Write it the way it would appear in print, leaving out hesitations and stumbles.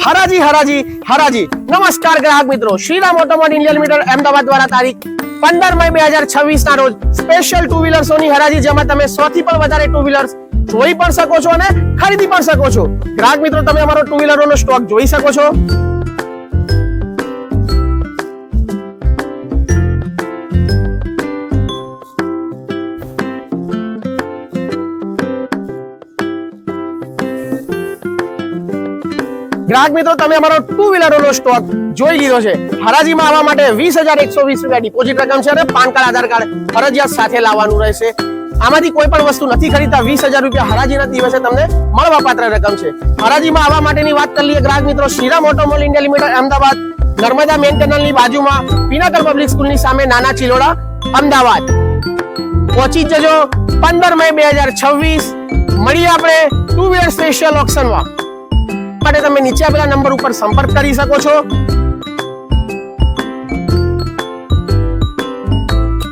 હરાજી હરાજી હરાજી. નમસ્કાર ગ્રાહક મિત્રો, Shriram automotive India limited Ahmedabad દ્વારા તારીખ 15 મઈ 2026 ના રોજ સ્પેશિયલ ટુ વ્હીલર્સોની હરાજી, જેમાં તમે 100 થી પણ વધારે ટુ વ્હીલર્સ જોઈ પણ શકો છો અને ખરીદી પણ શકો છો. ગ્રાહક મિત્રો, તમે અમારો ટુ વ્હીલરોનો સ્ટોક જોઈ શકો છો. ગ્રાહક મિત્રો, તમે અમારો ટુ વ્હીલરોનો સ્ટોક જોઈ લીધો છે. હરાજીમાં આવવા માટે 20,120 રૂપિયા ડિપોઝિટ રકમ છે અને પાન કાર્ડ, આધાર કાર્ડ ફરજિયાત સાથે લાવવાનું રહેશે. આમાંથી કોઈ પણ વસ્તુ નથી ખરીદતા 20,000 રૂપિયા હરાજીના દિવસે તમને મળવા પાત્ર રકમ છે. હરાજીમાં આવવા માટેની વાત કરી લઈએ ગ્રાહક મિત્રો, Shriram automobile India limited Ahmedabad, Narmada main કેનાલની બાજુમાં, પિનાકલ પબ્લિક સ્કૂલની સામે, નાના ચિલોડા, અમદાવાદ. પહોંચી જજો 15 મઈ 2026. મળીએ આપણે ટુ વ્હીલર સ્પેશિયલ ઓક્શનમાં. માટે તમે નીચે આપેલા નંબર ઉપર સંપર્ક કરી શકો છો.